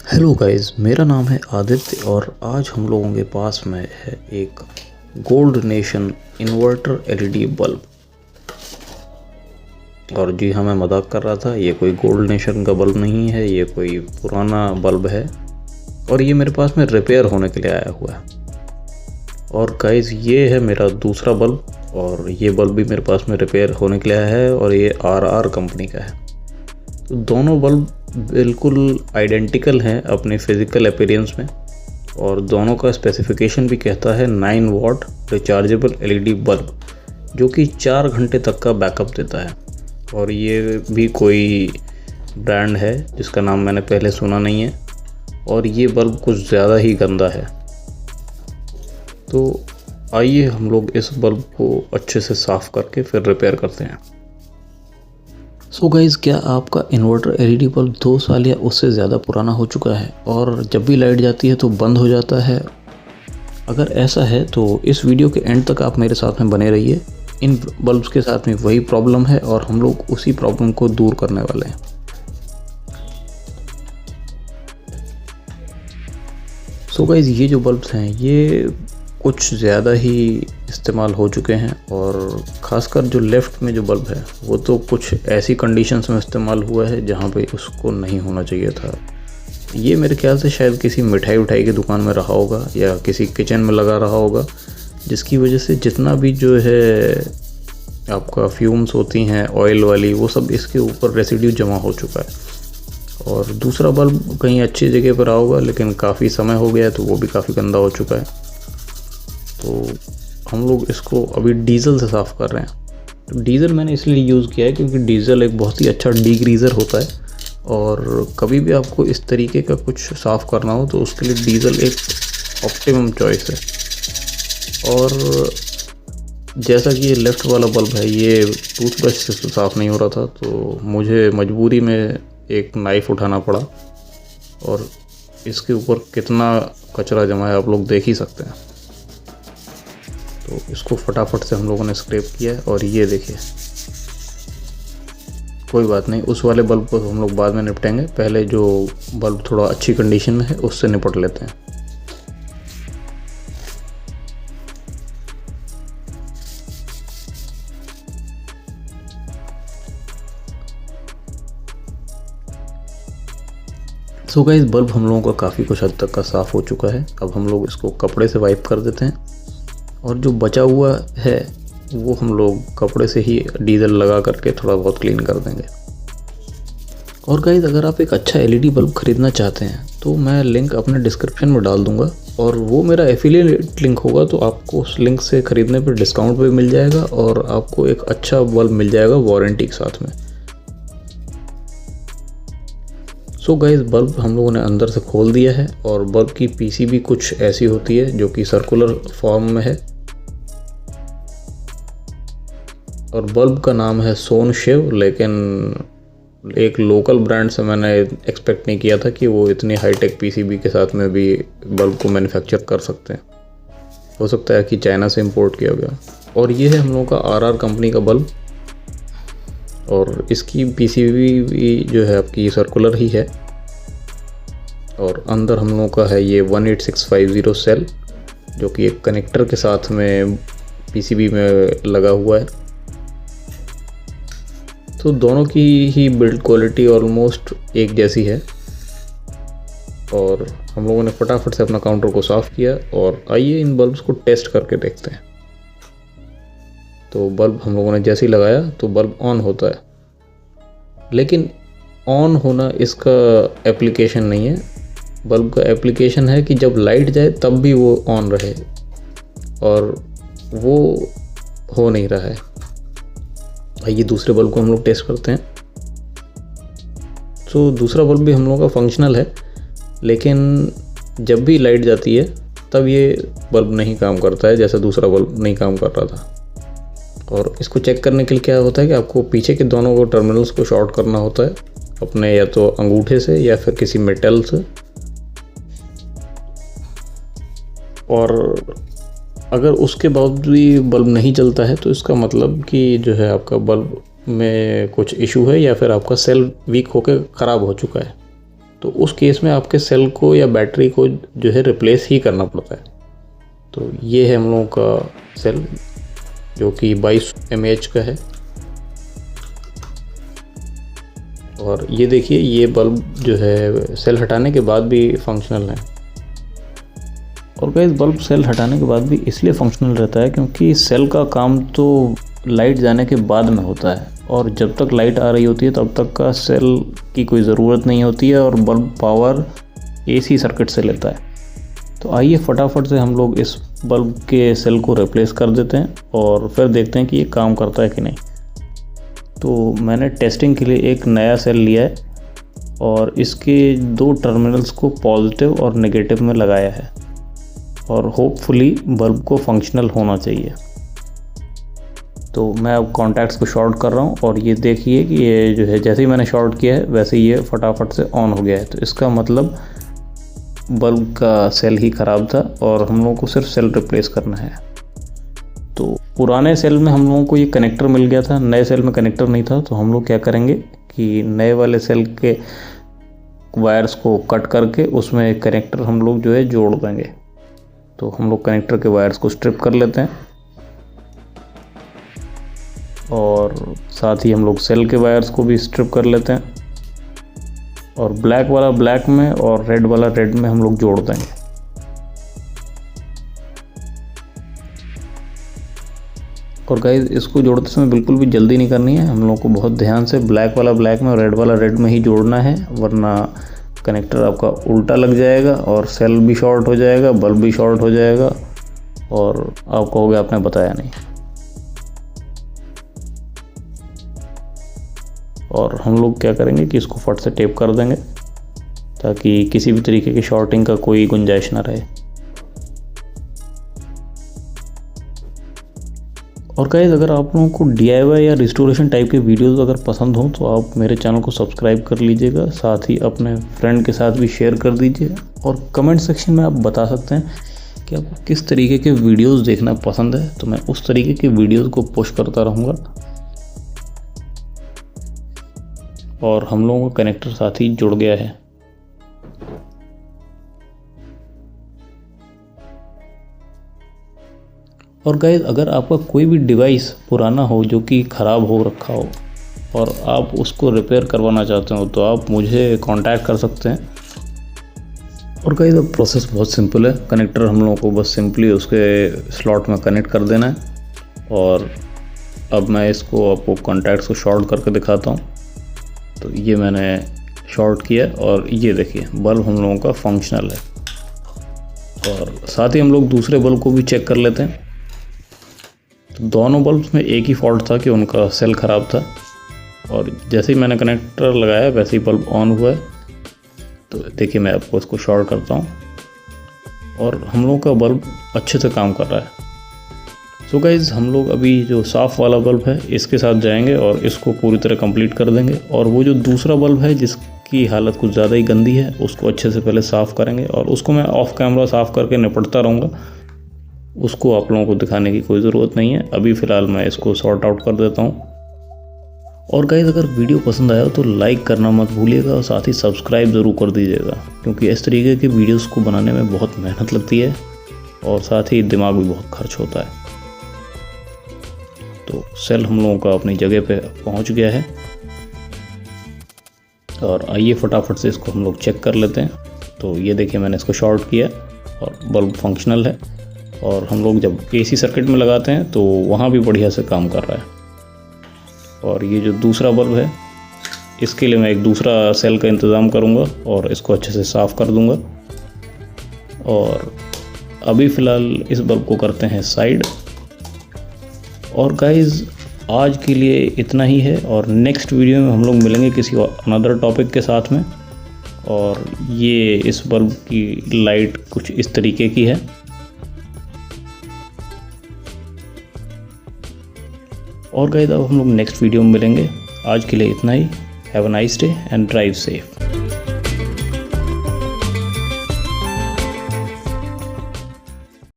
Hello guys, मेरा नाम है आदित्य और आज हम लोगों के पास में है एक gold nation inverter LED bulb. और जी हाँ, मैं मजाक कर रहा था। ये कोई गोल्ड नेशन का बल्ब नहीं है, ये कोई पुराना बल्ब है और ये मेरे पास में रिपेयर होने के लिए आया हुआ है। और गाइस, ये है मेरा दूसरा बल्ब और ये बल्ब भी मेरे पास में रिपेयर होने के लिए आया है और ये आरआर कंपनी का है। तो दोनों बल्ब बिल्कुल आइडेंटिकल हैं अपने फिज़िकल अपीयरेंस में और दोनों का स्पेसिफिकेशन भी कहता है 9 वॉट रिचार्जेबल एलईडी बल्ब, जो कि 4 घंटे तक का बैकअप देता है। और ये भी कोई ब्रांड है जिसका नाम मैंने पहले सुना नहीं है और ये बल्ब कुछ ज़्यादा ही गंदा है। तो आइए हम लोग इस बल्ब को अच्छे से साफ़ करके फिर रिपेयर करते हैं। सो गाइज़, क्या आपका इन्वर्टर एलईडी बल्ब 2 साल या उससे ज़्यादा पुराना हो चुका है और जब भी लाइट जाती है तो बंद हो जाता है? अगर ऐसा है तो इस वीडियो के एंड तक आप मेरे साथ में बने रहिए। इन बल्ब्स के साथ में वही प्रॉब्लम है और हम लोग उसी प्रॉब्लम को दूर करने वाले हैं। सो गाइज़, ये जो बल्ब्स हैं ये कुछ ज़्यादा ही इस्तेमाल हो चुके हैं और ख़ासकर जो लेफ़्ट में जो बल्ब है वो तो कुछ ऐसी कंडीशंस में इस्तेमाल हुआ है जहाँ पे उसको नहीं होना चाहिए था। ये मेरे ख्याल से शायद किसी मिठाई उठाई की दुकान में रहा होगा या किसी किचन में लगा रहा होगा, जिसकी वजह से जितना भी जो है आपका फ्यूम्स होती हैं ऑयल वाली, वो सब इसके ऊपर रेसिड्यू जमा हो चुका है। और दूसरा बल्ब कहीं अच्छी जगह पर रहा होगा लेकिन काफ़ी समय हो गया है तो वो भी काफ़ी गंदा हो चुका है। तो हम लोग इसको अभी डीज़ल से साफ़ कर रहे हैं। तो डीज़ल मैंने इसलिए यूज़ किया है क्योंकि डीज़ल एक बहुत ही अच्छा डीग्रीज़र होता है और कभी भी आपको इस तरीके का कुछ साफ़ करना हो तो उसके लिए डीज़ल एक ऑप्टिमम चॉइस है। और जैसा कि ये लेफ़्ट वाला बल्ब है, ये टूथब्रश से साफ़ नहीं हो रहा था तो मुझे मजबूरी में एक नाइफ़ उठाना पड़ा और इसके ऊपर कितना कचरा जमा है आप लोग देख ही सकते हैं। तो इसको फटाफट से हम लोगों ने स्क्रैप किया है और ये देखिए, कोई बात नहीं, उस वाले बल्ब को हम लोग बाद में निपटेंगे। पहले जो बल्ब थोड़ा अच्छी कंडीशन में है उससे निपट लेते हैं। सो गाइस, बल्ब हम लोगों का काफ़ी कुछ हद तक का साफ़ हो चुका है। अब हम लोग इसको कपड़े से वाइप कर देते हैं और जो बचा हुआ है वो हम लोग कपड़े से ही डीजल लगा करके थोड़ा बहुत क्लीन कर देंगे। और गाइस, अगर आप एक अच्छा एलईडी बल्ब ख़रीदना चाहते हैं तो मैं लिंक अपने डिस्क्रिप्शन में डाल दूंगा और वो मेरा एफिलिएट लिंक होगा, तो आपको उस लिंक से ख़रीदने पर डिस्काउंट भी मिल जाएगा और आपको एक अच्छा बल्ब मिल जाएगा वारंटी के साथ में। सो गाइस, बल्ब हम लोगों ने अंदर से खोल दिया है और बल्ब की पीसीबी कुछ ऐसी होती है जो कि सर्कुलर फॉर्म में है और बल्ब का नाम है सोन शिव। लेकिन एक लोकल ब्रांड से मैंने एक्सपेक्ट नहीं किया था कि वो इतनी हाईटेक पीसीबी के साथ में भी बल्ब को मैन्युफैक्चर कर सकते हैं। हो सकता है कि चाइना से इंपोर्ट किया गया। और ये है हम लोगों का आरआर कंपनी का बल्ब और इसकी पीसीबी भी जो है आपकी सर्कुलर ही है और अंदर हम लोगों का है ये 18650 सेल, जो कि एक कनेक्टर के साथ में पीसीबी में लगा हुआ है। तो दोनों की ही बिल्ड क्वालिटी ऑलमोस्ट एक जैसी है और हम लोगों ने फटाफट से अपना काउंटर को साफ़ किया और आइए इन बल्ब्स को टेस्ट करके देखते हैं। तो बल्ब हम लोगों ने जैसे ही लगाया तो बल्ब ऑन होता है, लेकिन ऑन होना इसका एप्लीकेशन नहीं है। बल्ब का एप्लीकेशन है कि जब लाइट जाए तब भी वो ऑन रहे और वो हो नहीं रहा है। आइए दूसरे बल्ब को हम लोग टेस्ट करते हैं। तो दूसरा बल्ब भी हम लोगों का फंक्शनल है, लेकिन जब भी लाइट जाती है तब ये बल्ब नहीं काम करता है जैसा दूसरा बल्ब नहीं काम कर रहा था। और इसको चेक करने के लिए क्या होता है कि आपको पीछे के दोनों को टर्मिनल्स को शॉर्ट करना होता है अपने या तो अंगूठे से या फिर किसी मेटल से। और अगर उसके बावजूद भी बल्ब नहीं चलता है तो इसका मतलब कि जो है आपका बल्ब में कुछ इशू है या फिर आपका सेल वीक होकर ख़राब हो चुका है। तो उस केस में आपके सेल को या बैटरी को जो है रिप्लेस ही करना पड़ता है। तो ये है हम लोगों का सेल जो कि 22 mAh का है। और ये देखिए, ये बल्ब जो है सेल हटाने के बाद भी फंक्शनल है। और गाइस, बल्ब सेल हटाने के बाद भी इसलिए फंक्शनल रहता है क्योंकि सेल का काम तो लाइट जाने के बाद में होता है, और जब तक लाइट आ रही होती है तब तक का सेल की कोई ज़रूरत नहीं होती है, और बल्ब पावर AC सर्किट से लेता है। तो आइए फटाफट से हम लोग इस बल्ब के सेल को रिप्लेस कर देते हैं और फिर देखते हैं कि ये काम करता है कि नहीं। तो मैंने टेस्टिंग के लिए एक नया सेल लिया है और इसके 2 टर्मिनल्स को पॉजिटिव और नेगेटिव में लगाया है, और होपफुली बल्ब को फंक्शनल होना चाहिए। तो मैं अब कॉन्टैक्ट्स को शॉर्ट कर रहा हूँ, और ये देखिए कि ये जो है जैसे ही मैंने शॉर्ट किया है वैसे ये फटाफट से ऑन हो गया है। तो इसका मतलब बल्ब का सेल ही ख़राब था और हम लोगों को सिर्फ सेल रिप्लेस करना है। तो पुराने सेल में हम लोगों को ये कनेक्टर मिल गया था, नए सेल में कनेक्टर नहीं था। तो हम लोग क्या करेंगे कि नए वाले सेल के वायर्स को कट करके उसमें एक कनेक्टर हम लोग जो है जोड़ देंगे। तो हम लोग कनेक्टर के वायर्स को स्ट्रिप कर लेते हैं, और साथ ही हम लोग सेल के वायर्स को भी स्ट्रिप कर लेते हैं, और ब्लैक वाला ब्लैक में और रेड वाला रेड में हम लोग जोड़ देंगे। और गाइस, इसको जोड़ते समय बिल्कुल भी जल्दी नहीं करनी है, हम लोग को बहुत ध्यान से ब्लैक वाला ब्लैक में और रेड वाला रेड में ही जोड़ना है, वरना कनेक्टर आपका उल्टा लग जाएगा और सेल भी शॉर्ट हो जाएगा, बल्ब भी शॉर्ट हो जाएगा, और आप कहोगे आपने बताया नहीं। और हम लोग क्या करेंगे कि इसको फट से टेप कर देंगे ताकि किसी भी तरीके की शॉर्टिंग का कोई गुंजाइश ना रहे। और गाइस, अगर आप लोगों को DIY या रिस्टोरेशन टाइप के वीडियोस अगर पसंद हो तो आप मेरे चैनल को सब्सक्राइब कर लीजिएगा, साथ ही अपने फ्रेंड के साथ भी शेयर कर दीजिए, और कमेंट सेक्शन में आप बता सकते हैं कि आपको किस तरीके के वीडियोस देखना पसंद है, तो मैं उस तरीके के वीडियोस को पोस्ट करता रहूँगा। और हम लोगों का कनेक्टर साथ ही जुड़ गया है। और गाइस, अगर आपका कोई भी डिवाइस पुराना हो जो कि ख़राब हो रखा हो और आप उसको रिपेयर करवाना चाहते हो तो आप मुझे कांटेक्ट कर सकते हैं। और गाइस, अब प्रोसेस बहुत सिंपल है। कनेक्टर हम लोगों को बस सिंपली उसके स्लॉट में कनेक्ट कर देना है, और अब मैं इसको आपको कॉन्टैक्ट्स को शॉर्ट करके दिखाता हूँ। तो ये मैंने शॉर्ट किया और ये देखिए बल्ब हम लोगों का फंक्शनल है। और साथ ही हम लोग दूसरे बल्ब को भी चेक कर लेते हैं। तो दोनों बल्ब्स में एक ही फॉल्ट था कि उनका सेल ख़राब था, और जैसे ही मैंने कनेक्टर लगाया वैसे ही बल्ब ऑन हुआ है। तो देखिए, मैं आपको इसको शॉर्ट करता हूँ और हम लोगों का बल्ब अच्छे से काम कर रहा है। सो गाइज़, हम लोग अभी जो साफ़ वाला बल्ब है इसके साथ जाएंगे और इसको पूरी तरह कंप्लीट कर देंगे, और वो जो दूसरा बल्ब है जिसकी हालत कुछ ज़्यादा ही गंदी है उसको अच्छे से पहले साफ़ करेंगे, और उसको मैं ऑफ कैमरा साफ़ करके निपटता रहूँगा। उसको आप लोगों को दिखाने की कोई ज़रूरत नहीं है, अभी फ़िलहाल मैं इसको सॉर्ट आउट कर देता हूँ। और गाइज़, अगर वीडियो पसंद आया तो लाइक करना मत भूलिएगा, और साथ ही सब्सक्राइब ज़रूर कर दीजिएगा, क्योंकि इस तरीके के वीडियोज़ को बनाने में बहुत मेहनत लगती है और साथ ही दिमाग भी बहुत खर्च होता है। तो सेल हम लोगों का अपनी जगह पे पहुंच गया है, और आइए फटाफट से इसको हम लोग चेक कर लेते हैं। तो ये देखिए, मैंने इसको शॉर्ट किया और बल्ब फंक्शनल है, और हम लोग जब AC सर्किट में लगाते हैं तो वहाँ भी बढ़िया से काम कर रहा है। और ये जो दूसरा बल्ब है इसके लिए मैं एक दूसरा सेल का इंतज़ाम करूँगा और इसको अच्छे से साफ़ कर दूँगा। और अभी फ़िलहाल इस बल्ब को करते हैं साइड। और गाइज़, आज के लिए इतना ही है, और नेक्स्ट वीडियो में हम लोग मिलेंगे किसी अनदर टॉपिक के साथ में। और ये इस बल्ब की लाइट कुछ इस तरीके की है। और गाइज़, अब हम लोग नेक्स्ट वीडियो में मिलेंगे। आज के लिए इतना ही। Have a nice day and drive safe.